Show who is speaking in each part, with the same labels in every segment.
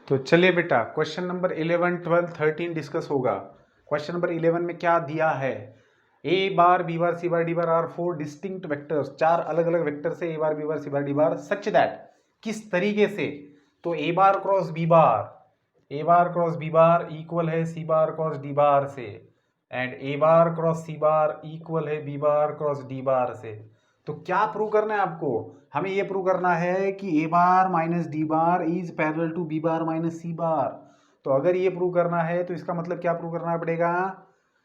Speaker 1: तो चलिए बेटा क्वेश्चन नंबर 11, 12, 13 डिस्कस होगा। क्वेश्चन नंबर 11 में क्या दिया है? A bar B bar C bar D bar are four distinct vectors, चार अलग अलग वेक्टर से A bar B bar C bar D bar such that, किस तरीके से? तो A bar cross B bar equal है C bar cross D bar से, and A bar cross C bar equal है B bar cross D bar से। तो क्या प्रूव करना है आपको? हमें ये प्रूव करना है कि A bar minus D bar is parallel to B bar minus C bar. तो अगर ये प्रूव करना है तो इसका मतलब क्या प्रूव करना पड़ेगा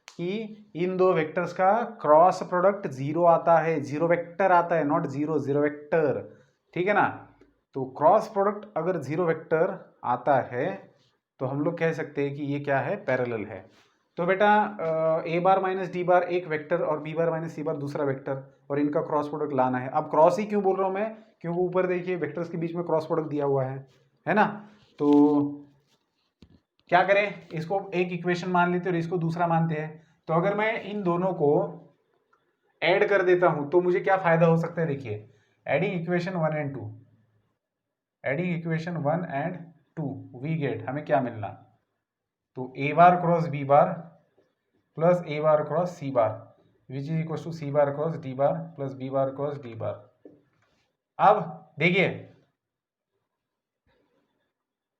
Speaker 1: कि इन दो वेक्टर्स का क्रॉस प्रोडक्ट जीरो आता है, जीरो वेक्टर आता है, नॉट जीरो, जीरो वेक्टर, ठीक है ना। तो क्रॉस प्रोडक्ट अगर जीरो वेक्टर आता है तो हम लोग कह सकते हैं कि ये क्या है, पैरेलल है। तो बेटा ए बार माइनस डी बार एक वेक्टर और बी बार माइनस सी बार दूसरा वेक्टर, और इनका क्रॉस प्रोडक्ट लाना है। अब क्रॉस ही क्यों बोल रहा हूँ मैं, क्योंकि ऊपर देखिए वेक्टर्स के बीच में क्रॉस प्रोडक्ट दिया हुआ है ना। तो क्या करें, इसको एक इक्वेशन मान लेते हैं और इसको दूसरा मानते हैं। तो अगर मैं इन दोनों को ऐड कर देता हूं तो मुझे क्या फायदा हो सकता है? देखिए, adding equation 1 and 2, adding equation 1 and 2 we get, हमें क्या मिलना? तो A bar cross B bar plus A bar cross C bar which is equal to C bar cross D bar plus B bar cross D bar. अब देखिए,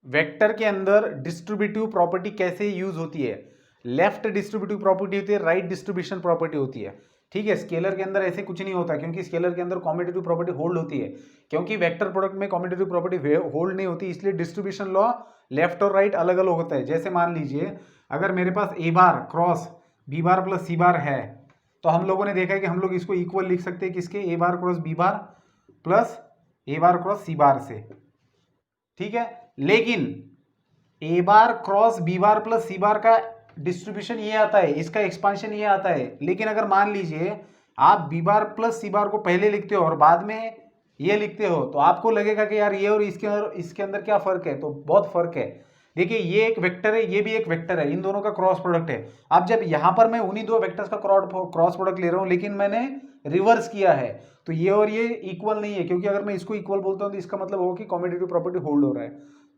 Speaker 1: vector के अंदर distributive property कैसे use होती है? लेफ्ट डिस्ट्रीब्यूटिव प्रॉपर्टी होती है, right distribution property होती है, ठीक है। स्केलर के अंदर ऐसे कुछ नहीं होता, क्योंकि स्केलर के अंदर कॉम्यूटेटिव प्रॉपर्टी होल्ड होती है। क्योंकि वेक्टर प्रोडक्ट में कॉम्यूटेटिव प्रॉपर्टी होल्ड नहीं होती, इसलिए डिस्ट्रीब्यूशन लॉ लेफ्ट और राइट अलग अलग होता है। जैसे मान लीजिए अगर मेरे पास A bar cross B bar plus C बार है, तो हम लोगों ने देखा है कि हम लोग इसको इक्वल लिख सकते हैं किसके, ए bar cross B bar plus A bar cross C बार से, ठीक है। लेकिन ए bar cross B bar plus C bar का डिस्ट्रीब्यूशन ये आता है, इसका एक्सपांशन ये आता है। लेकिन अगर मान लीजिए आप बी बार प्लस सी बार को पहले लिखते हो और बाद में ये लिखते हो, तो आपको लगेगा कि यार ये और इसके अंदर क्या फर्क है? तो बहुत फर्क है। देखिए, ये एक वेक्टर है, ये भी एक वेक्टर है, इन दोनों का क्रॉस प्रोडक्ट है। अब जब यहां पर मैं उन्हीं दो वेक्टर्स का क्रॉस प्रोडक्ट ले रहा हूं, लेकिन मैंने रिवर्स किया है, तो ये और ये इक्वल नहीं है। क्योंकि अगर मैं इसको इक्वल बोलता हूं तो इसका मतलब होगा कि कॉम्यूटेटिव प्रॉपर्टी होल्ड हो रहा है,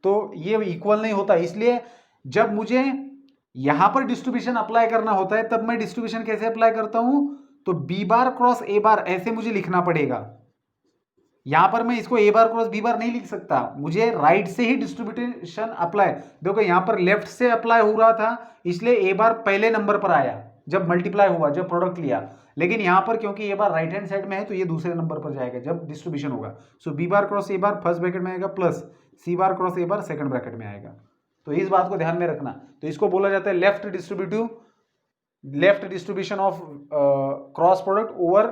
Speaker 1: तो ये इक्वल नहीं होता। इसलिए जब मुझे यहां पर डिस्ट्रीब्यूशन अप्लाई करना होता है, तब मैं डिस्ट्रीब्यूशन कैसे अप्लाई करता हूं? तो बी बार क्रॉस ए बार ऐसे मुझे लिखना पड़ेगा। यहां पर मैं इसको ए बार क्रॉस बी बार नहीं लिख सकता, मुझे राइट से ही डिस्ट्रीब्यूशन अप्लाई। देखो यहां पर लेफ्ट से अप्लाई हो रहा था, इसलिए ए बार पहले नंबर पर आया जब मल्टीप्लाई हुआ, जब प्रोडक्ट लिया। लेकिन यहां पर क्योंकि ए बार राइट हैंड साइड में है, तो ये दूसरे नंबर पर जाएगा जब डिस्ट्रीब्यूशन होगा। So B bar cross A bar first bracket में आएगा, plus C bar cross A bar second bracket में आएगा। तो इस बात को ध्यान में रखना। तो इसको बोला जाता है left distribution of cross product over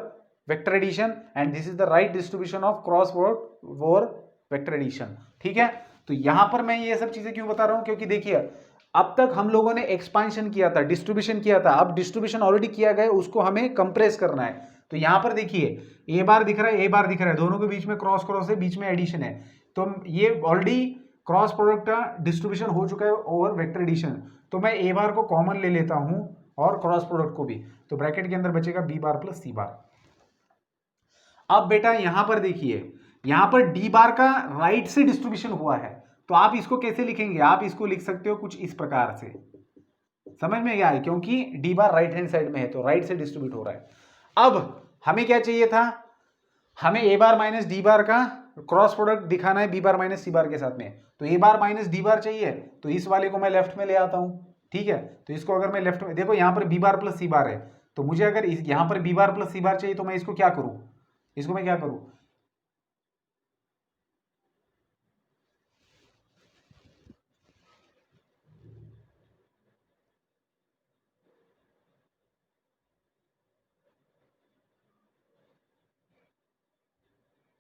Speaker 1: vector addition, and this is the right distribution of cross product over vector addition, ठीक है। तो यहां पर मैं ये सब चीजें क्यों बता रहा हूं? क्योंकि देखिए, अब तक हम लोगों ने एक्सपांशन किया था, डिस्ट्रीब्यूशन किया था, अब डिस्ट्रीब्यूशन ऑलरेडी किया गया, उसको हमें कंप्रेस करना है। तो यहां पर देखिए, ए बार दिख रहा है, ए बार दिख रहा है, दोनों के बीच में क्रॉस क्रॉस है, बीच में एडिशन है। तो ये ऑलरेडी क्रॉस प्रोडक्ट का डिस्ट्रीब्यूशन हो चुका है ओवर वेक्टर एडिशन। तो मैं ए बार को कॉमन ले लेता हूं और क्रॉस प्रोडक्ट को भी, तो ब्रैकेट के अंदर बचेगा बी बार प्लस सी बार। अब बेटा यहां पर देखिए, यहां पर डी बार का राइट से डिस्ट्रीब्यूशन हुआ है, तो आप इसको कैसे लिखेंगे? आप इसको लिख सकते हो कुछ इस प्रकार से, समझ में क्या है? क्योंकि डी बार राइट हैंड साइड में है, तो राइट से डिस्ट्रीब्यूट हो रहा है। अब हमें क्या चाहिए था? हमें ए बार माइनस डी बार का क्रॉस प्रोडक्ट दिखाना है बी बार माइनस सी बार के साथ में। तो ए बार माइनस डी बार चाहिए, तो इस वाले को मैं लेफ्ट में ले आता हूं, ठीक है। तो इसको अगर मैं लेफ्ट में, देखो यहां पर बी बार प्लस सी बार है, तो मुझे अगर यहां पर बी बार प्लस सी बार चाहिए, तो मैं इसको क्या करूं? इसको मैं क्या करूं?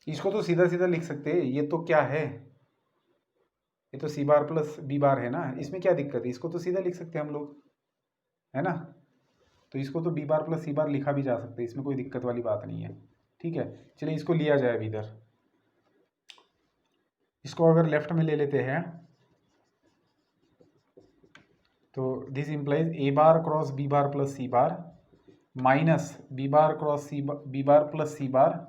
Speaker 1: इसको तो सीधा सीधा लिख सकते हैं, ये तो क्या है, ये तो सी बार प्लस बी बार है ना, इसमें क्या दिक्कत है? इसको तो सीधा लिख सकते हैं हम लोग, है ना। तो इसको तो बी बार प्लस सी बार लिखा भी जा सकता है, इसमें कोई दिक्कत वाली बात नहीं है, ठीक है। चलिए इसको लिया जाए अभी इधर, इसको अगर लेफ्ट में ले लेते हैं, तो this implies A bar cross B bar plus C bar minus B bar cross B bar plus C bar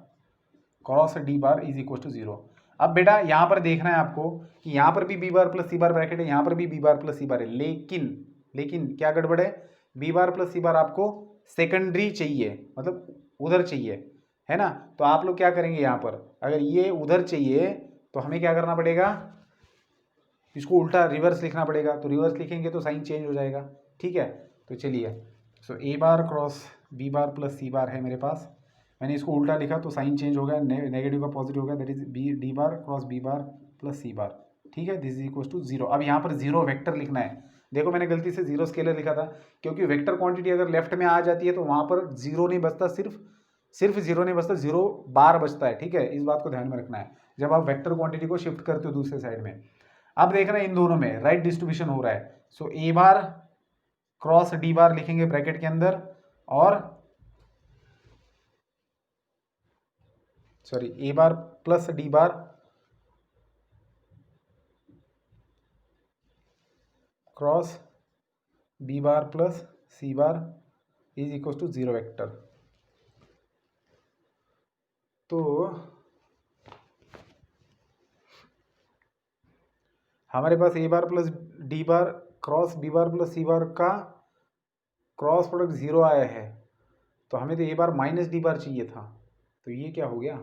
Speaker 1: cross D bar is equal to 0। अब बेटा यहाँ पर देखना है आपको कि यहाँ पर भी बी बार प्लस सी बार ब्रैकेट है, यहाँ पर भी बी बार प्लस सी बार है, लेकिन क्या गड़बड़ है, बी बार प्लस सी बार आपको सेकेंडरी चाहिए, मतलब उधर चाहिए, है ना। तो आप लोग क्या करेंगे, यहाँ पर अगर ये उधर चाहिए तो हमें क्या करना पड़ेगा, इसको उल्टा रिवर्स लिखना पड़ेगा। तो रिवर्स लिखेंगे तो साइन चेंज हो जाएगा, ठीक है। तो चलिए, सो ए bar cross B bar plus C बार है मेरे पास, मैंने इसको उल्टा लिखा तो साइन चेंज हो गया, नेगेटिव का पॉजिटिव हो गया, that is B D bar cross B bar plus C bar, ठीक है। This is equal to zero. अब यहाँ पर जीरो वेक्टर लिखना है। देखो मैंने गलती से जीरो स्केलर लिखा था, क्योंकि वेक्टर क्वांटिटी अगर लेफ्ट में आ जाती है तो वहाँ पर जीरो नहीं बचता, सिर्फ जीरो नहीं बचता, जीरो बार बचता है, ठीक है। इस बात को ध्यान में रखना है जब आप वेक्टर क्वांटिटी को शिफ्ट करते हो दूसरे साइड में। अब देखना इन दोनों में राइट डिस्ट्रीब्यूशन हो रहा है, सो ए बार क्रॉस डी बार लिखेंगे ब्रैकेट के अंदर, और sorry A bar plus D bar cross B bar plus C bar is equal to zero vector. तो हमारे पास A bar plus D bar cross B bar plus C bar का cross product zero आया है, तो हमें तो A bar minus D बार चाहिए था, तो ये क्या हो गया।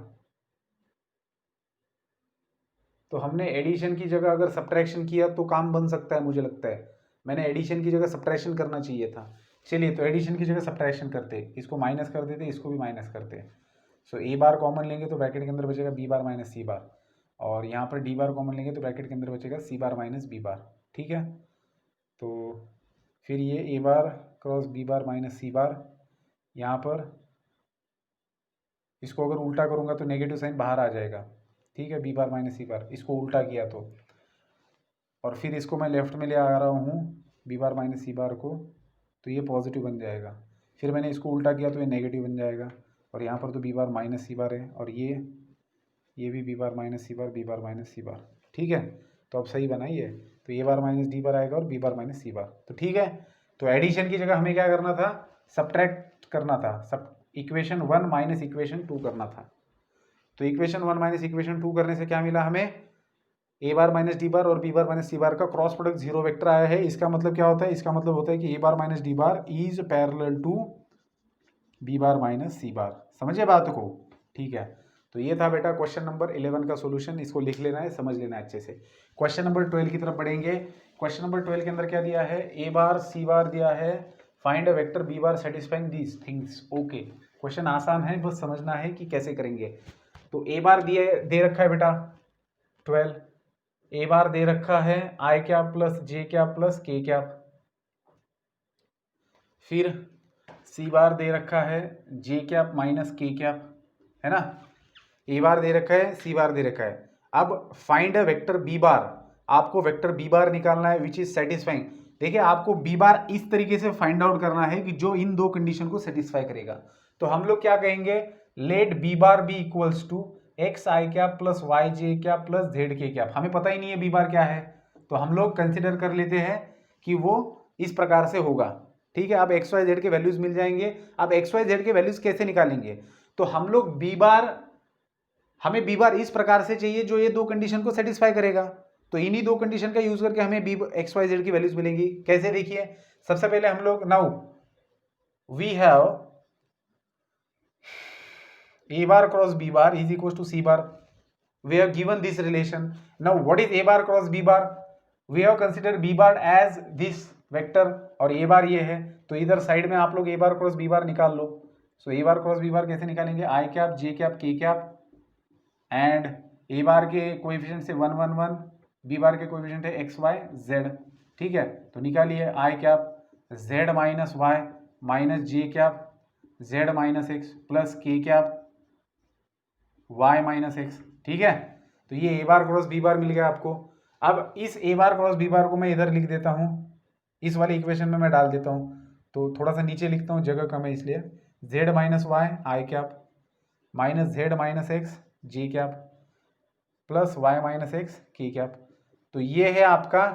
Speaker 1: तो हमने एडिशन की जगह अगर सब्ट्रैक्शन किया तो काम बन सकता है, मुझे लगता है मैंने एडिशन की जगह सब्ट्रैक्शन करना चाहिए था। चलिए, तो एडिशन की जगह सब्ट्रैक्शन करते, इसको माइनस कर देते, इसको भी माइनस करते। सो ए बार कॉमन लेंगे तो ब्रैकेट के अंदर बचेगा बी बार माइनस सी बार, और यहाँ पर डी बार कॉमन लेंगे तो ब्रैकेट के अंदर बचेगा सी बार माइनस बी बार, ठीक है। तो फिर ये ए bar cross B bar minus C बार, यहाँ पर इसको अगर उल्टा करूँगा तो नेगेटिव साइन बाहर आ जाएगा, ठीक है, बी बार माइनस सी बार, इसको उल्टा किया तो, और फिर इसको मैं लेफ्ट में ले आ रहा हूँ बी बार माइनस सी बार को, तो ये पॉजिटिव बन जाएगा। फिर मैंने इसको उल्टा किया तो ये नेगेटिव बन जाएगा, और यहाँ पर तो बी बार माइनस सी बार है, और ये भी बी बार माइनस सी बार, B bar minus C bar, ठीक है। तो अब सही बना ये, तो ए बार माइनस डी बार आएगा और B bar minus C bar, तो ठीक है। तो एडिशन की जगह हमें क्या करना था, सब्ट्रैक्ट करना था, सब इक्वेशन 1 माइनस इक्वेशन 2 करना था। तो इक्वेशन 1 माइनस इक्वेशन 2 करने से क्या मिला हमें, ए बार माइनस डी बार और B bar minus C bar का क्रॉस प्रोडक्ट जीरो वेक्टर आया है। इसका मतलब क्या होता है, इसका मतलब होता है कि A bar minus D bar is parallel to B bar minus C bar. समझे बात को, ठीक है। तो ये था बेटा क्वेश्चन नंबर 11 का सॉल्यूशन, इसको लिख लेना है, समझ लेना है अच्छे से। क्वेश्चन नंबर 12 की तरफ बढ़ेंगे। क्वेश्चन नंबर 12 के अंदर क्या दिया है, ए बार सी बार दिया है, find a vector B bar satisfying these things. Okay, question आसान है, बस समझना है कि कैसे करेंगे। तो ए बार दे रखा है बेटा 12, ए बार दे रखा है आई कैप प्लस जे कैप प्लस के कैप, फिर सी बार दे रखा है जे कैप माइनस के कैप, है ना। ए बार दे रखा है, सी बार दे रखा है। अब find a vector B bar, आपको वेक्टर बी बार निकालना है विच इज सेटिस्फाइंग। देखिए, आपको बी बार इस तरीके से फाइंड आउट करना है कि जो इन दो कंडीशन को सेटिस्फाई करेगा। तो हम लोग क्या कहेंगे, let B bar be equals to x i cap plus y j cap plus z के कैप। हमें पता ही नहीं है बी बार क्या है, तो हम लोग कंसिडर कर लेते हैं कि वो इस प्रकार से होगा, ठीक है। अब एक्स वाई जेड के वैल्यूज मिल जाएंगे। अब एक्स वाई जेड के वैल्यूज कैसे निकालेंगे, तो हम लोग हमें बी बार इस प्रकार से चाहिए जो ये दो कंडीशन को सेटिस्फाई करेगा। तो इन्हीं दो कंडीशन का यूज करके हमें बी एक्स वाई जेड की वैल्यूज मिलेंगी। कैसे, देखिए, सबसे पहले हम लोग now we have a bar cross b bar is equals to c bar. We have given this relation. Now what is a bar cross b bar? We have considered b bar as this vector और a bar ये है, तो इधर side में आप लोग a bar cross b bar निकाल लो। सो a bar cross b bar कैसे निकालेंगे, i cap j cap k cap and a bar के कोएफिशिएंट से 1 1 1, b bar के कोएफिशिएंट है x y z, ठीक है। तो निकालिए i cap z minus y minus j cap z minus x plus k cap y minus x, ठीक है। तो ये ए बार क्रॉस बी बार मिल गया आपको। अब इस ए बार क्रॉस बी बार को मैं इधर लिख देता हूँ, इस वाली इक्वेशन में मैं डाल देता हूँ। तो थोड़ा सा नीचे लिखता हूँ, जगह कम है इसलिए, Z minus Y I cap minus Z minus X J cap plus Y minus X K cap. तो ये है आपका